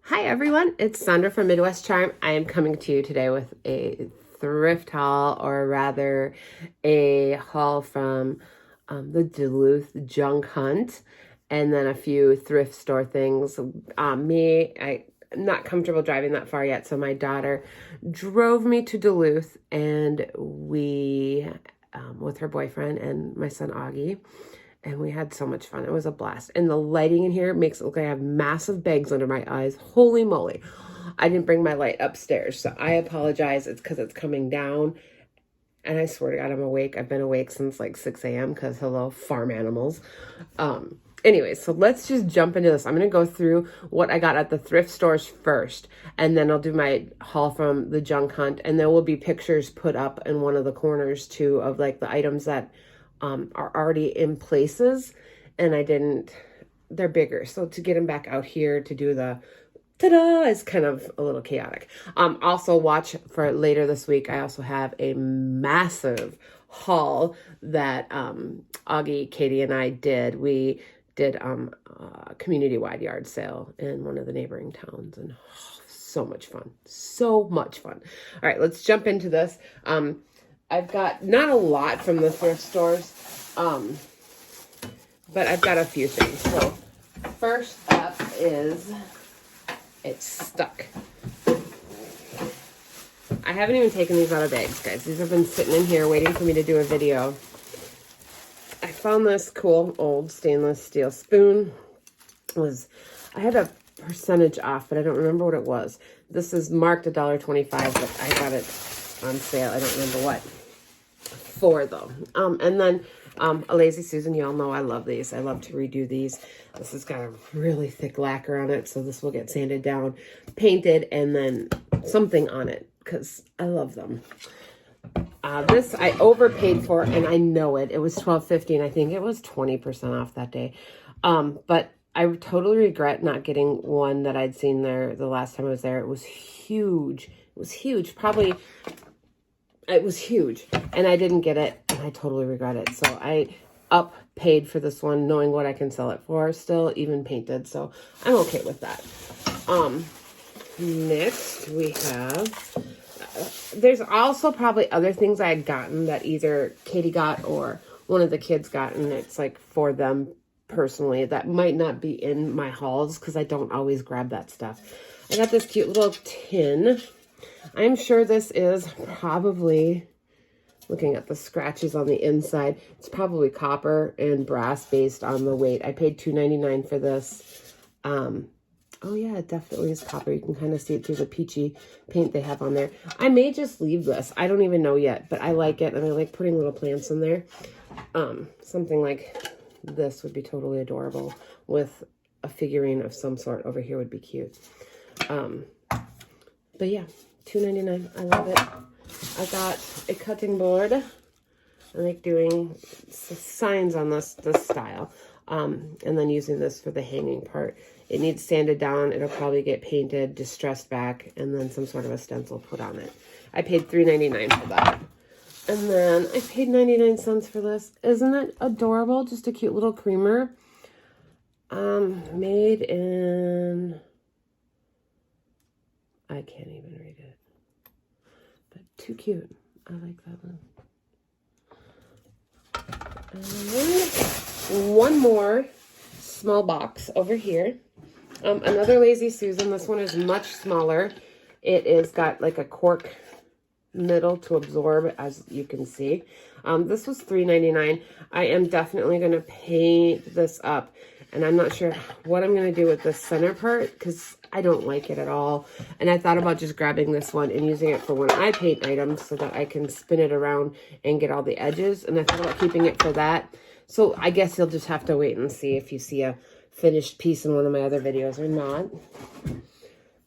Hi everyone, it's Sandra from Midwest Charm. I am coming to you today with a thrift haul, or rather a haul from the Duluth Junk Hunt, and then a few thrift store things. I'm not comfortable driving that far yet, so my daughter drove me to Duluth, and we, with her boyfriend and my son Augie, and we had so much fun. It was a blast. And the lighting in here makes it look like I have massive bags under my eyes. Holy moly. I didn't bring my light upstairs, so I apologize. It's because it's coming down. And I swear to God, I'm awake. I've been awake since like 6 a.m. because hello, farm animals. Anyways, so let's just jump into this. I'm going to go through what I got at the thrift stores first, and then I'll do my haul from the junk hunt. And there will be pictures put up in one of the corners too of like the items that are already in places, and they're bigger. So to get them back out here to do the ta-da is kind of a little chaotic. Also watch for later this week. I also have a massive haul that Augie, Katie, and I did. We did a community-wide yard sale in one of the neighboring towns, and so much fun. So much fun. All right, let's jump into this. I've got not a lot from the thrift stores, but I've got a few things. So first up is it's stuck. I haven't even taken these out of bags, guys. These have been sitting in here waiting for me to do a video. I found this cool old stainless steel spoon. I had a percentage off, but I don't remember what it was. This is marked $1.25, but I got it on sale. I don't remember what for though. And then a Lazy Susan. You all know I love these. I love to redo these. This has got a really thick lacquer on it, so this will get sanded down, painted, and then something on it because I love them. This I overpaid for, and I know it. It was $12.50, and I think it was 20% off that day. But I totally regret not getting one that I'd seen there the last time I was there. It was huge. It was huge. It was huge, and I didn't get it, and I totally regret it. So I paid for this one, knowing what I can sell it for, still even painted. So I'm okay with that. Next we have, there's also probably other things I had gotten that either Katie got or one of the kids got, and it's like for them personally that might not be in my hauls because I don't always grab that stuff. I got this cute little tin. I'm sure this is probably, looking at the scratches on the inside, it's probably copper and brass based on the weight. I paid $2.99 for this. Oh yeah, it definitely is copper. You can kind of see it through the peachy paint they have on there. I may just leave this. I don't even know yet, but I like it, and I like putting little plants in there. Something like this would be totally adorable with a figurine of some sort over here would be cute. But yeah, $2.99. I love it. I got a cutting board. I like doing signs on this style. And then using this for the hanging part. It needs sanded down. It'll probably get painted, distressed back, and then some sort of a stencil put on it. I paid $3.99 for that. And then I paid 99 cents for this. Isn't it adorable? Just a cute little creamer. Made in, I can't even read it. But too cute. I like that one. And one more small box over here. Another Lazy Susan. This one is much smaller. It is got like a cork middle to absorb, as you can see. This was $3.99. I am definitely going to paint this up, and I'm not sure what I'm going to do with the center part because I don't like it at all. And I thought about just grabbing this one and using it for when I paint items so that I can spin it around and get all the edges. And I thought about keeping it for that. So I guess you'll just have to wait and see if you see a finished piece in one of my other videos or not.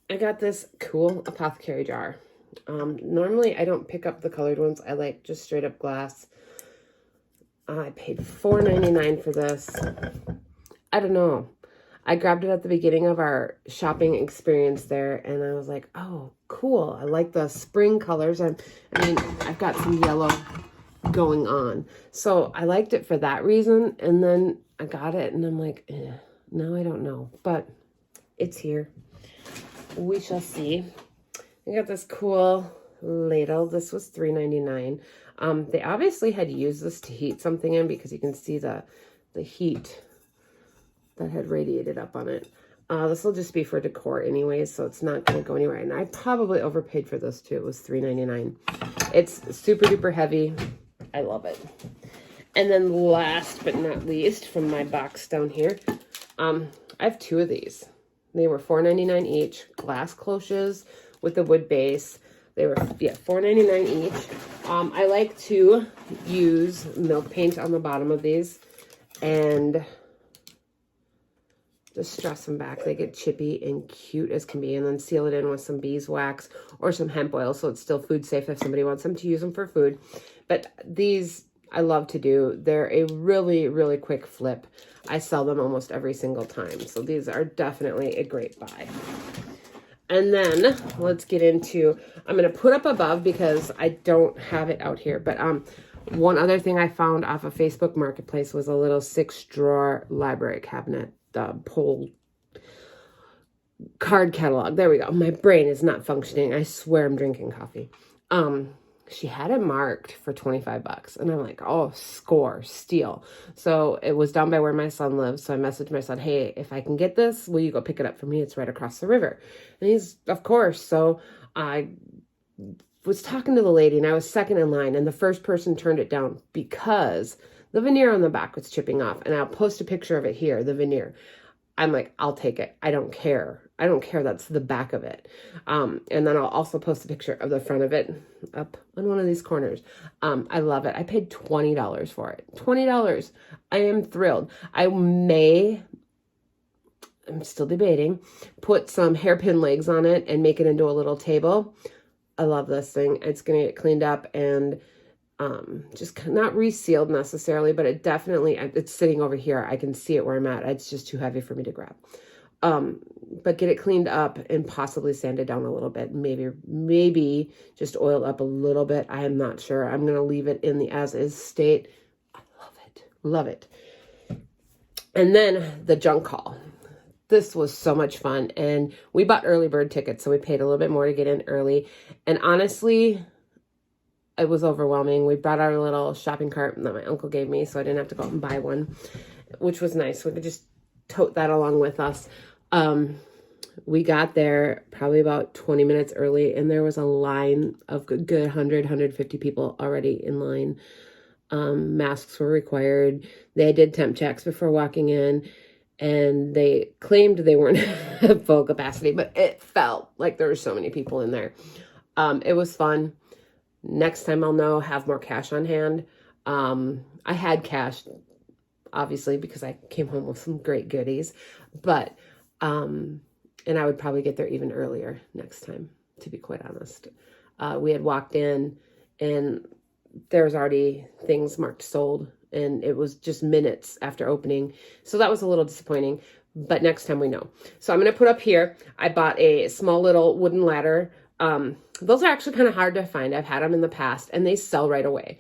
I got this cool apothecary jar. Normally I don't pick up the colored ones. I like just straight up glass. I paid $4.99 for this. I don't know. I grabbed it at the beginning of our shopping experience there, and I was like, oh, cool. I like the spring colors. I mean, I've got some yellow going on. So I liked it for that reason, and then I got it, and I'm like, no, I don't know. But it's here. we shall see. I got this cool ladle. This was $3.99. They obviously had used this to heat something in because you can see the heat that had radiated up on it. This will just be for decor anyways, so it's not going to go anywhere. And I probably overpaid for this too. It was $3.99. It's super duper heavy. I love it. And then last but not least, from my box down here, I have two of these. They were $4.99 each. Glass cloches with the wood base. They were, yeah, $4.99 each. I like to use milk paint on the bottom of these and just stress them back. They get chippy and cute as can be, and then seal it in with some beeswax or some hemp oil so it's still food safe if somebody wants them to use them for food. But these I love to do. They're a really, really quick flip. I sell them almost every single time. So these are definitely a great buy. And then let's get into, I'm going to put up above because I don't have it out here. But one other thing I found off of Facebook Marketplace was a little 6-drawer library cabinet, pull card catalog. There we go. My brain is not functioning. I swear I'm drinking coffee. She had it marked for 25 bucks. And I'm like, oh, score, steal. So it was down by where my son lives. So I messaged my son, hey, if I can get this, will you go pick it up for me? It's right across the river. And he's, of course. So I was talking to the lady and I was second in line. And the first person turned it down because the veneer on the back was chipping off. And I'll post a picture of it here, the veneer. I'm like, I'll take it. I don't care. I don't care. That's the back of it. And then I'll also post a picture of the front of it up on one of these corners. I love it. I paid $20 for it. $20. I am thrilled. I'm still debating, put some hairpin legs on it and make it into a little table. I love this thing. It's going to get cleaned up and just not resealed necessarily, but it definitely, it's sitting over here. I can see it where I'm at. It's just too heavy for me to grab. But get it cleaned up and possibly sanded down a little bit. Maybe just oiled up a little bit. I am not sure. I'm going to leave it in the as-is state. I love it. Love it. And then the junk haul. This was so much fun. And we bought early bird tickets, so we paid a little bit more to get in early. And honestly, it was overwhelming. We brought our little shopping cart that my uncle gave me, so I didn't have to go out and buy one, which was nice. We could just tote that along with us. We got there probably about 20 minutes early, and there was a line of good 100, 150 people already in line. Masks were required. They did temp checks before walking in, and they claimed they weren't at full capacity, but it felt like there were so many people in there. It was fun. Next time I'll know, have more cash on hand. I had cash, obviously, because I came home with some great goodies, but, and I would probably get there even earlier next time, to be quite honest. We had walked in and there was already things marked sold, and it was just minutes after opening. So that was a little disappointing, but next time we know. So I'm going to put up here, I bought a small little wooden ladder. Those are actually kind of hard to find. I've had them in the past and they sell right away.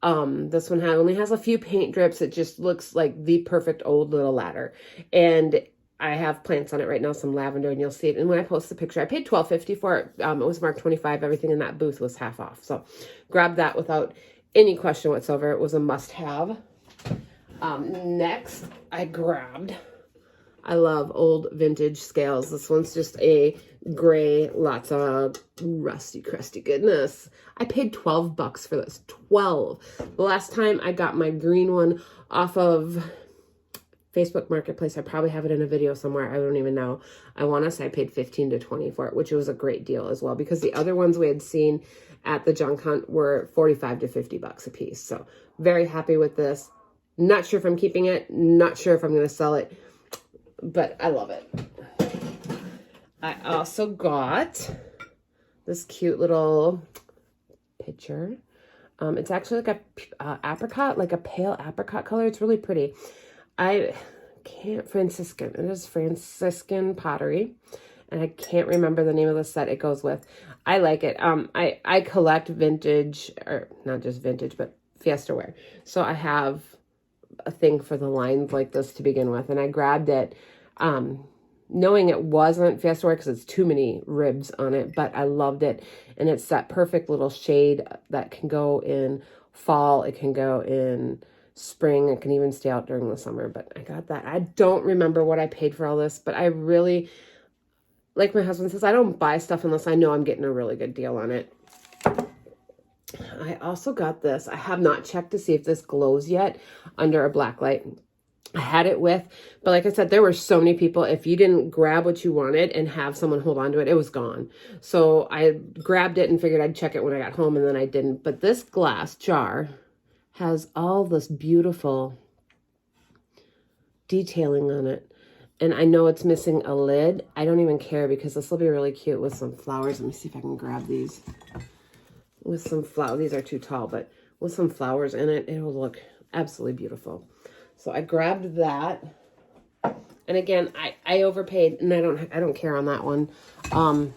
This one only has a few paint drips. It just looks like the perfect old little ladder. And I have plants on it right now, some lavender, and you'll see it. And when I post the picture, I paid $12.50 for it. It was marked $25. Everything in that booth was half off. So grab that without any question whatsoever. It was a must-have. Next, I love old vintage scales. This one's just a gray, lots of rusty, crusty goodness. I paid $12 for this. 12. The last time I got my green one off of Facebook Marketplace, I probably have it in a video somewhere. I don't even know. I want to say I paid $15 to $20 for it, which was a great deal as well, because the other ones we had seen at the junk hunt were $45 to $50 a piece. So very happy with this. Not sure if I'm keeping it. Not sure if I'm going to sell it, but I love it. I also got this cute little pitcher. It's actually like a apricot, like a pale apricot color. It's really pretty. Franciscan. It is Franciscan pottery, and I can't remember the name of the set it goes with. I like it. I collect vintage, or not just vintage, but Fiesta ware. So I have a thing for the lines like this to begin with, and I grabbed it knowing it wasn't Fiesta wear because it's too many ribs on it, but I loved it. And it's that perfect little shade that can go in fall. It can go in spring. It can even stay out during the summer, but I got that. I don't remember what I paid for all this, but I really, like my husband says, I don't buy stuff unless I know I'm getting a really good deal on it. I also got this. I have not checked to see if this glows yet under a black light. I had it with, but like I said, there were so many people. If you didn't grab what you wanted and have someone hold on to it, it was gone. So I grabbed it and figured I'd check it when I got home, and then I didn't. But this glass jar has all this beautiful detailing on it. And I know it's missing a lid. I don't even care because this will be really cute with some flowers. Let me see if I can grab these. With some flowers. These are too tall, but with some flowers in it, it will look absolutely beautiful. So I grabbed that. And again, I overpaid, and I don't care on that one. And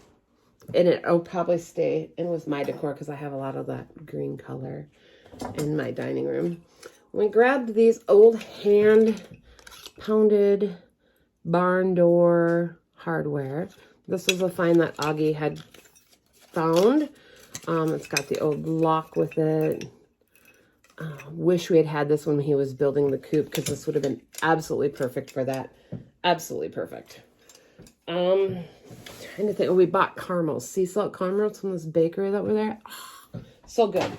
it'll probably stay in with my decor because I have a lot of that green color in my dining room. We grabbed these old hand pounded barn door hardware. This was a find that Augie had found. It's got the old lock with it. Wish we had had this when he was building the coop because this would have been absolutely perfect for that. Absolutely perfect. Trying to think. Oh, we bought caramels. Sea salt caramels from this bakery that were there. Oh, so good.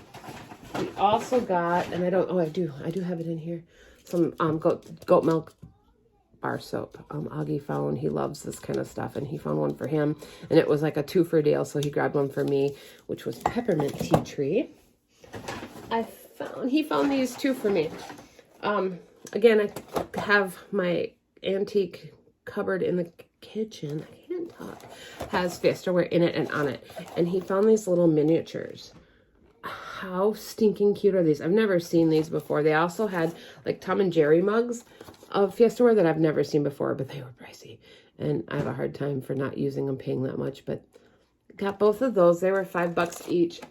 We also got, and I do have it in here. Some goat milk bar soap. Augie found, he loves this kind of stuff, and he found one for him, and it was like a 2 for deal, so he grabbed one for me, which was peppermint tea tree. He found these 2 for me. Again, I have my antique cupboard in the kitchen. I can't talk. Has Fiesta in it and on it, and he found these little miniatures. How stinking cute are these? I've never seen these before. They also had like Tom and Jerry mugs of Fiesta wear that I've never seen before, but they were pricey. And I have a hard time for not using them, paying that much. But got both of those. They were $5 each.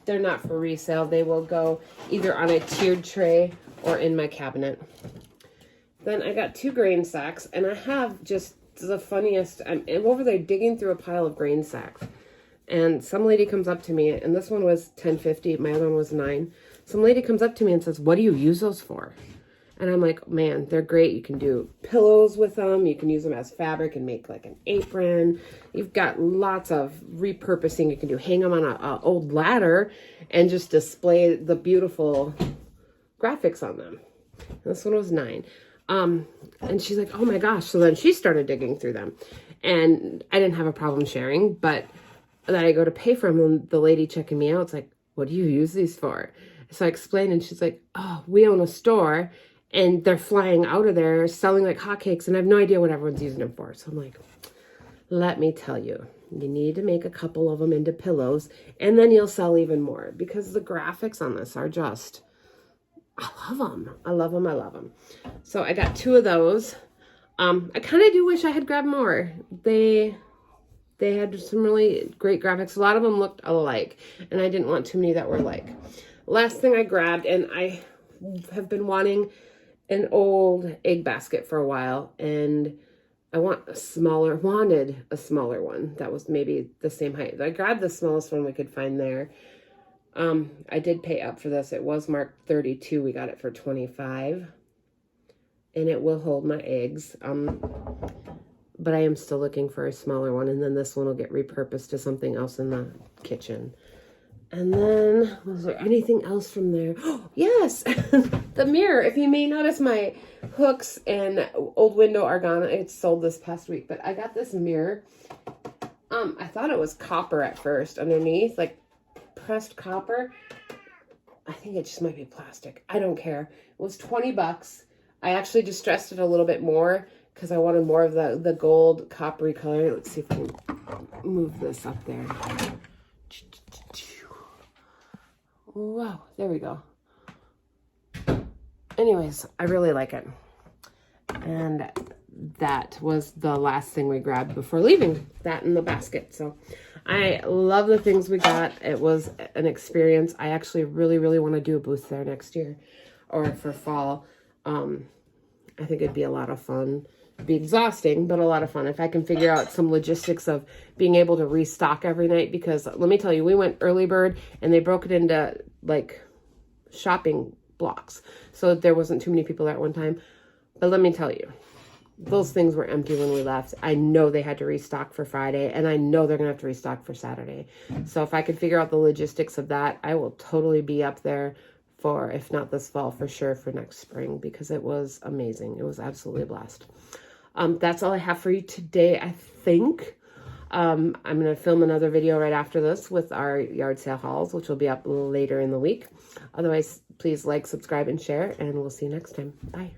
They're not for resale. They will go either on a tiered tray or in my cabinet. Then I got 2 grain sacks, and I have just the funniest. I'm over there digging through a pile of grain sacks. And some lady comes up to me, and this one was $10.50. My other one was $9. Some lady comes up to me and says, "What do you use those for?" And I'm like, man, they're great. You can do pillows with them. You can use them as fabric and make like an apron. You've got lots of repurposing. You can hang them on an old ladder and just display the beautiful graphics on them. This one was $9. And she's like, oh my gosh. So then she started digging through them. And I didn't have a problem sharing, but then I go to pay for them, and the lady checking me out, it's like, what do you use these for? So I explained, and she's like, oh, we own a store, and they're flying out of there selling like hotcakes, and I have no idea what everyone's using them for. So I'm like, let me tell you, you need to make a couple of them into pillows, and then you'll sell even more, because the graphics on this are just, I love them. I love them. I love them. So I got 2 of those. I kind of do wish I had grabbed more. They had some really great graphics. A lot of them looked alike, and I didn't want too many that were alike. Last thing I grabbed, and I have been wanting an old egg basket for a while, and I wanted a smaller one that was maybe the same height. I grabbed the smallest one we could find there. I did pay up for this. It was marked 32. We got it for 25, and it will hold my eggs. But I am still looking for a smaller one, and then this one will get repurposed to something else in the kitchen. And then, was there anything else from there? Oh, yes, the mirror. If you may notice, my hooks and old window are gone. It's sold this past week, but I got this mirror. I thought it was copper at first underneath, like pressed copper. I think it just might be plastic. I don't care. It was $20. I actually distressed it a little bit more because I wanted more of the gold coppery color. Let's see if I can move this up there. Wow, there we go. Anyways, I really like it. And that was the last thing we grabbed before leaving, that in the basket. So I love the things we got. It was an experience. I actually really, really want to do a booth there next year or for fall. I think it'd be a lot of fun. It'd be exhausting, but a lot of fun. If I can figure out some logistics of being able to restock every night, because let me tell you, we went early bird and they broke it into like shopping blocks. So there wasn't too many people there at one time. But let me tell you, those things were empty when we left. I know they had to restock for Friday, and I know they're going to have to restock for Saturday. So if I could figure out the logistics of that, I will totally be up there for, if not this fall, for sure for next spring, because it was amazing. It was absolutely a blast. That's all I have for you today, I think. I'm going to film another video right after this with our yard sale hauls, which will be up a little later in the week. Otherwise, please like, subscribe, and share, and we'll see you next time. Bye.